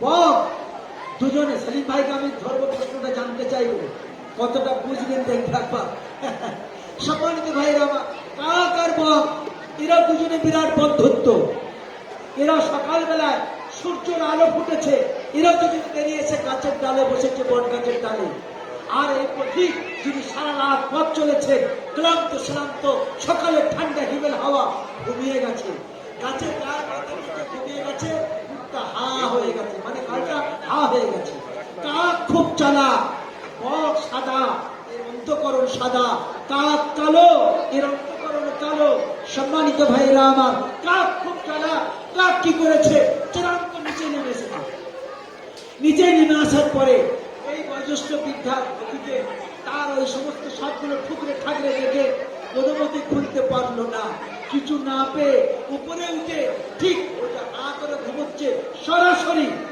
বক দুজনে। সেলিম ভাইকে আমি ধর্ম প্রশ্নটা জানতে চাইব, কতটা বুঝবেন দেখতে একবার। সম্মানিত ভাইরা আমার, কাক আর বক এরা দুজনে বিরাট বন্ধুত্ব। এরা সকালবেলায় সূর্যের আলো ফুটেছে, এরা দুজন বেরিয়েছে গাছের ডালে বসেছে, বট গাছের ডালে। আর এই পথিক যিনি সারা রাত পথ চলেছে, ক্লান্ত শ্রান্ত, সকালের ঠান্ডা হিমেল হাওয়া, ঘুমিয়ে গেছে গাছের গায়ে ঘুমিয়ে গেছে, মুখটা হা হয়ে গেছে, মানে গালটা হা হয়ে গেছে। কাক খুব চালাক, বক সাদা, এর অন্তঃকরণ সাদা। কাক কালো, এর অন্তঃকরণ কালো। সম্মানিত ভাইরা আমার, কাক খুব চালাক। কাক কি করেছে? চূড়ান্ত নিচে নেমে এসেছে। নিচে নেমে আসার পরে এই বয়োজ্যেষ্ঠ বৃদ্ধা দিকে তার ওই সমস্ত সবগুলো ঠুকরে ঠাকরে রেখে কোনোমতে খুলতে পারলো না। কিছু না পেয়ে উপরে উঠে ঠিক ওটা আ করে ঘুমোচ্ছে, সরাসরি